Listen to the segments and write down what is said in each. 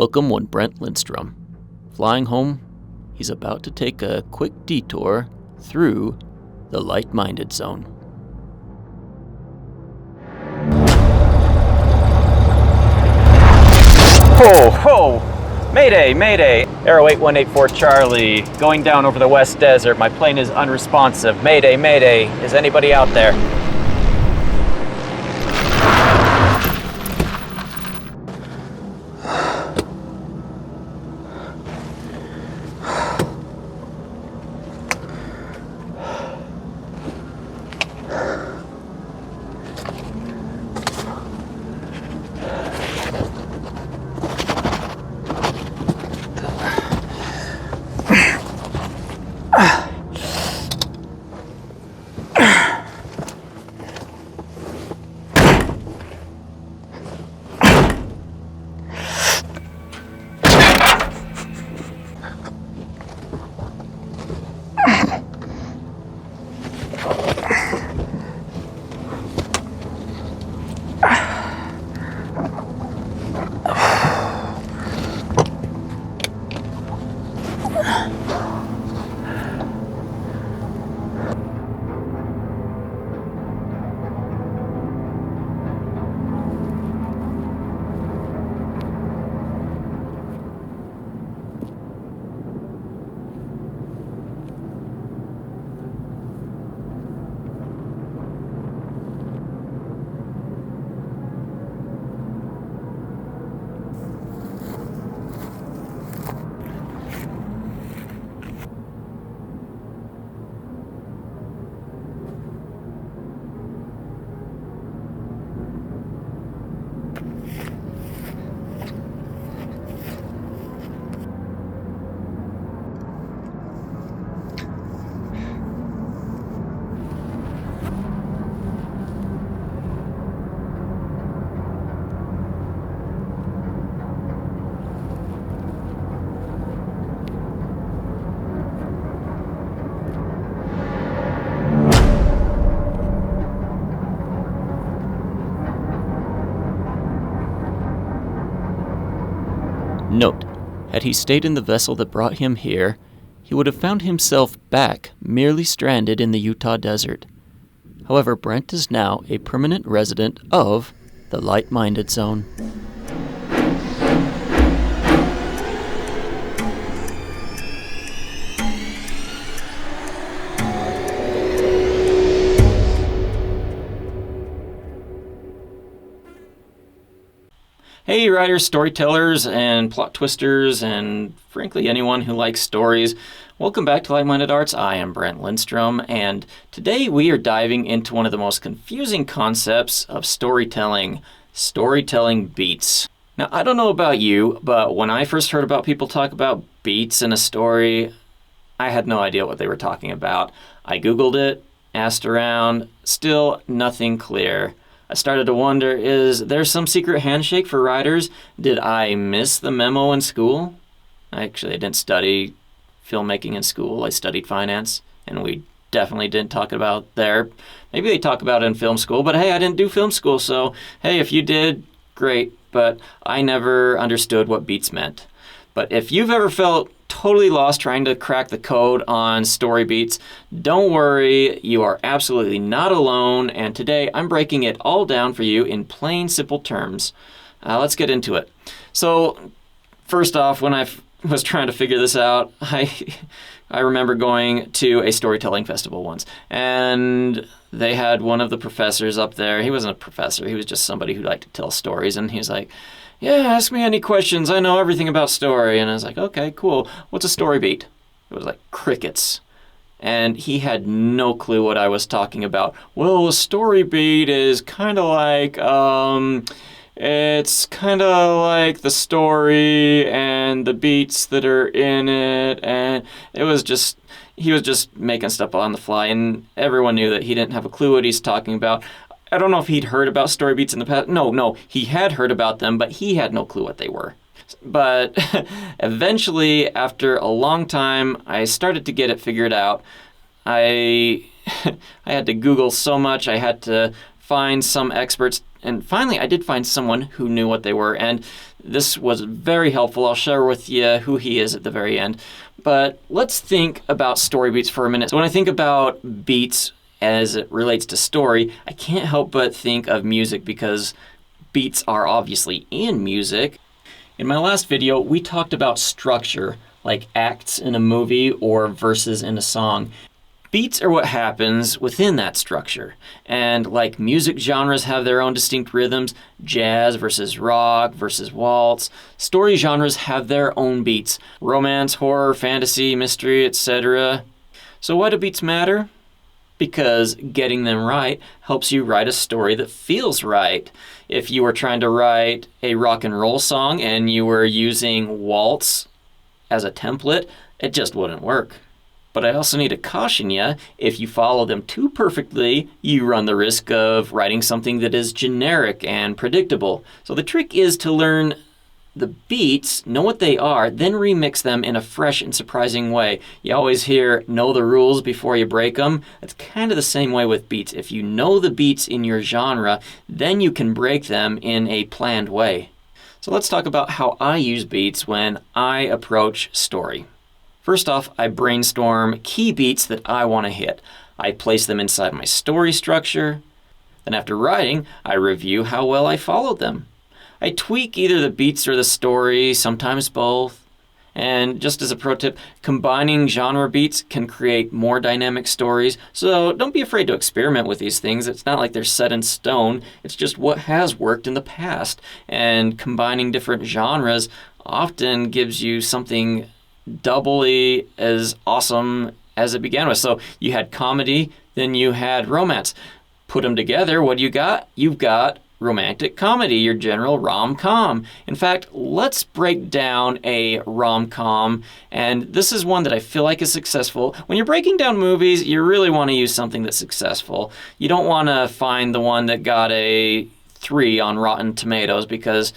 Welcome one Brent Lindstrom. Flying home, he's about to take a quick detour through the LightMinded zone. Ho, ho! Mayday, mayday! Aero 8184 Charlie, going down over the West Desert. My plane is unresponsive. Mayday, mayday. Is anybody out there? Note, had he stayed in the vessel that brought him here, he would have found himself back, merely stranded in the Utah desert. However, Brent is now a permanent resident of the LightMinded zone. Hey writers, storytellers, and plot twisters, and frankly anyone who likes stories. Welcome back to LightMinded Arts. I am Brent Lindstrom, and today we are diving into one of the most confusing concepts of storytelling beats. Now, I don't know about you, but when I first heard about people talk about beats in a story, I had no idea what they were talking about. I Googled it, asked around, still nothing clear. I started to wonder, is there some secret handshake for writers? Did I miss the memo in school? Actually, I didn't study filmmaking in school. I studied finance, and we definitely didn't talk about there. Maybe they talk about it in film school, but hey, I didn't do film school, so hey, if you did, great. But I never understood what beats meant. But if you've ever felt totally lost trying to crack the code on story beats, don't worry, you are absolutely not alone, and today I'm breaking it all down for you in plain, simple terms. Let's get into it. So, first off, when I was trying to figure this out, I remember going to a storytelling festival once, and they had one of the professors up there. He wasn't a professor, he was just somebody who liked to tell stories, and he's like, yeah, ask me any questions. I know everything about story. And I was like, okay, cool. What's a story beat? It was like crickets. And he had no clue what I was talking about. Well, a story beat is kind of like, it's kind of like the story and the beats that are in it. And he was just making stuff on the fly. And everyone knew that he didn't have a clue what he's talking about. I don't know if he'd heard about story beats in the past. No, he had heard about them, but he had no clue what they were. But eventually, after a long time, I started to get it figured out. I had to Google so much. I had to find some experts, and finally I did find someone who knew what they were, and this was very helpful. I'll share with you who he is at the very end. But let's think about story beats for a minute. So when I think about beats as it relates to story, I can't help but think of music because beats are obviously in music. In my last video, we talked about structure, like acts in a movie or verses in a song. Beats are what happens within that structure. And like music genres have their own distinct rhythms, jazz versus rock versus waltz, story genres have their own beats, romance, horror, fantasy, mystery, etc. So why do beats matter? Because getting them right helps you write a story that feels right. If you were trying to write a rock and roll song and you were using waltz as a template, it just wouldn't work. But I also need to caution you, if you follow them too perfectly, you run the risk of writing something that is generic and predictable. So the trick is to learn the beats, know what they are, then remix them in a fresh and surprising way. You always hear, know the rules before you break them. It's kind of the same way with beats. If you know the beats in your genre, then you can break them in a planned way. So let's talk about how I use beats when I approach story. First off, I brainstorm key beats that I want to hit. I place them inside my story structure. Then after writing, I review how well I followed them. I tweak either the beats or the story, sometimes both. And just as a pro tip, combining genre beats can create more dynamic stories, so don't be afraid to experiment with these things. It's not like they're set in stone, it's just what has worked in the past. And combining different genres often gives you something doubly as awesome as it began with. So you had comedy, then you had romance. Put them together, what do you got? You've got romantic comedy, your general rom-com. In fact, let's break down a rom-com, and this is one that I feel like is successful. When you're breaking down movies, you really want to use something that's successful. You don't want to find the one that got a 3 on Rotten Tomatoes because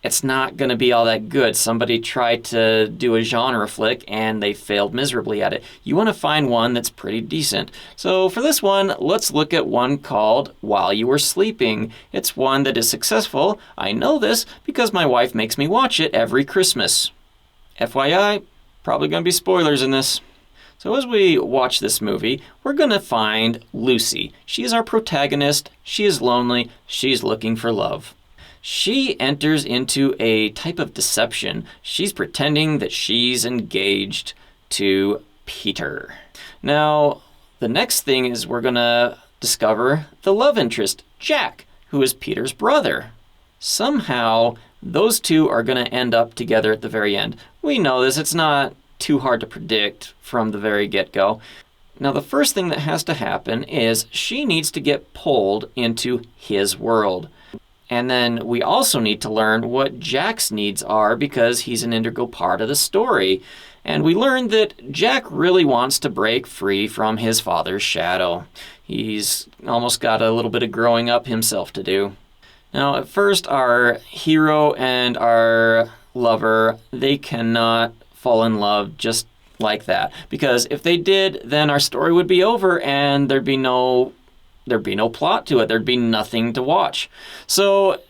it's not going to be all that good. Somebody tried to do a genre flick and they failed miserably at it. You want to find one that's pretty decent. So for this one, let's look at one called While You Were Sleeping. It's one that is successful. I know this because my wife makes me watch it every Christmas. FYI, probably going to be spoilers in this. So as we watch this movie, we're going to find Lucy. She is our protagonist. She is lonely. She's looking for love. She enters into a type of deception. She's pretending that she's engaged to Peter. Now, the next thing is we're going to discover the love interest, Jack, who is Peter's brother. Somehow, those two are going to end up together at the very end. We know this. It's not too hard to predict from the very get-go. Now, the first thing that has to happen is she needs to get pulled into his world. And then we also need to learn what Jack's needs are because he's an integral part of the story. And we learn that Jack really wants to break free from his father's shadow. He's almost got a little bit of growing up himself to do. Now, at first, our hero and our lover, they cannot fall in love just like that. Because if they did, then our story would be over and there'd be no plot to it. There'd be nothing to watch. So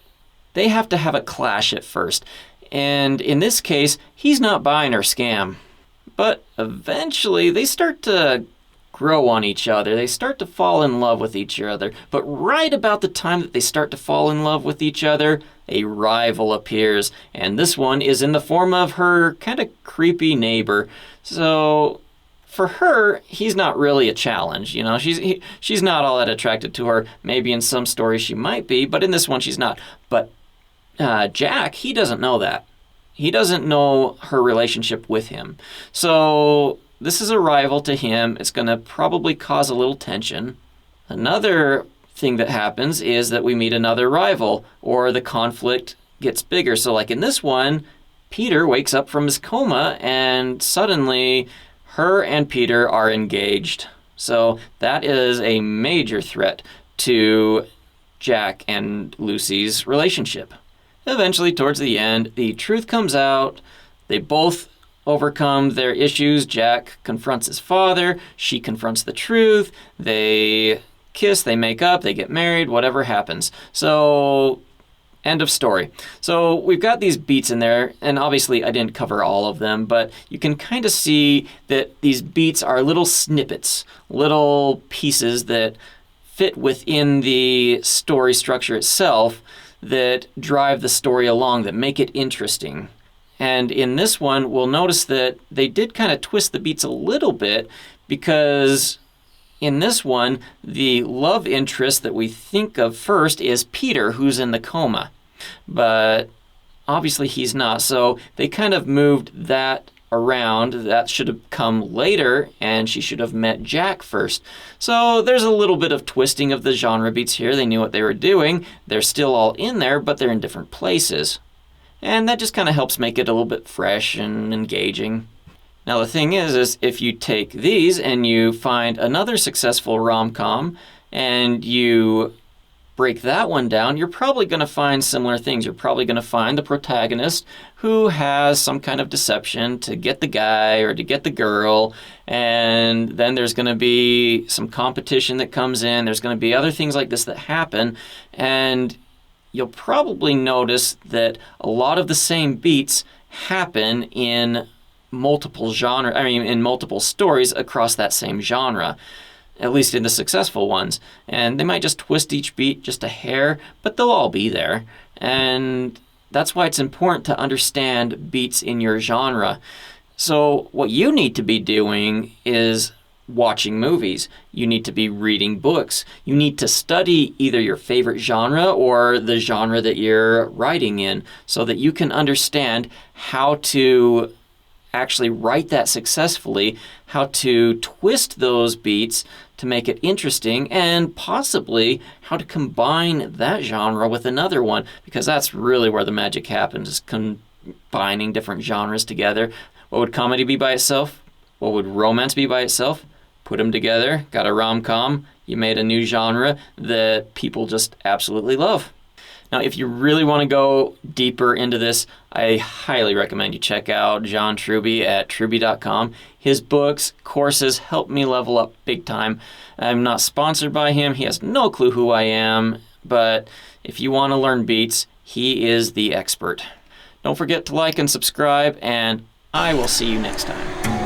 they have to have a clash at first. And in this case, he's not buying her scam. But eventually they start to grow on each other. They start to fall in love with each other. But right about the time that they start to fall in love with each other, a rival appears. And this one is in the form of her kind of creepy neighbor. So for her, he's not really a challenge. You know, she's not all that attracted to her. Maybe in some stories she might be, but in this one she's not. But Jack, he doesn't know that. He doesn't know her relationship with him. So this is a rival to him. It's going to probably cause a little tension. Another thing that happens is that we meet another rival, or the conflict gets bigger. So like in this one, Peter wakes up from his coma and suddenly her and Peter are engaged. So that is a major threat to Jack and Lucy's relationship. Eventually, towards the end, the truth comes out. They both overcome their issues. Jack confronts his father. She confronts the truth. They kiss, they make up, they get married, whatever happens. So, end of story. So we've got these beats in there, and obviously I didn't cover all of them, but you can kind of see that these beats are little snippets, little pieces that fit within the story structure itself that drive the story along, that make it interesting. And in this one, we'll notice that they did kind of twist the beats a little bit, because in this one, the love interest that we think of first is Peter, who's in the coma. But obviously he's not, so they kind of moved that around. That should have come later, and she should have met Jack first. So there's a little bit of twisting of the genre beats here. They knew what they were doing. They're still all in there, but they're in different places. And that just kind of helps make it a little bit fresh and engaging. Now the thing is if you take these and you find another successful rom-com and you break that one down, you're probably going to find similar things. You're probably going to find the protagonist who has some kind of deception to get the guy or to get the girl, and then there's going to be some competition that comes in. There's going to be other things like this that happen, and you'll probably notice that a lot of the same beats happen in multiple in multiple stories across that same genre, at least in the successful ones. And they might just twist each beat just a hair, but they'll all be there. And that's why it's important to understand beats in your genre. So what you need to be doing is watching movies. You need to be reading books. You need to study either your favorite genre or the genre that you're writing in, so that you can understand how to actually write that successfully, how to twist those beats to make it interesting, and possibly how to combine that genre with another one, because that's really where the magic happens, is combining different genres together. What would comedy be by itself? What would romance be by itself? Put them together, got a rom-com, you made a new genre that people just absolutely love. Now, if you really want to go deeper into this, I highly recommend you check out John Truby at truby.com. His books, courses help me level up big time. I'm not sponsored by him. He has no clue who I am. But if you want to learn beats, he is the expert. Don't forget to like and subscribe, and I will see you next time.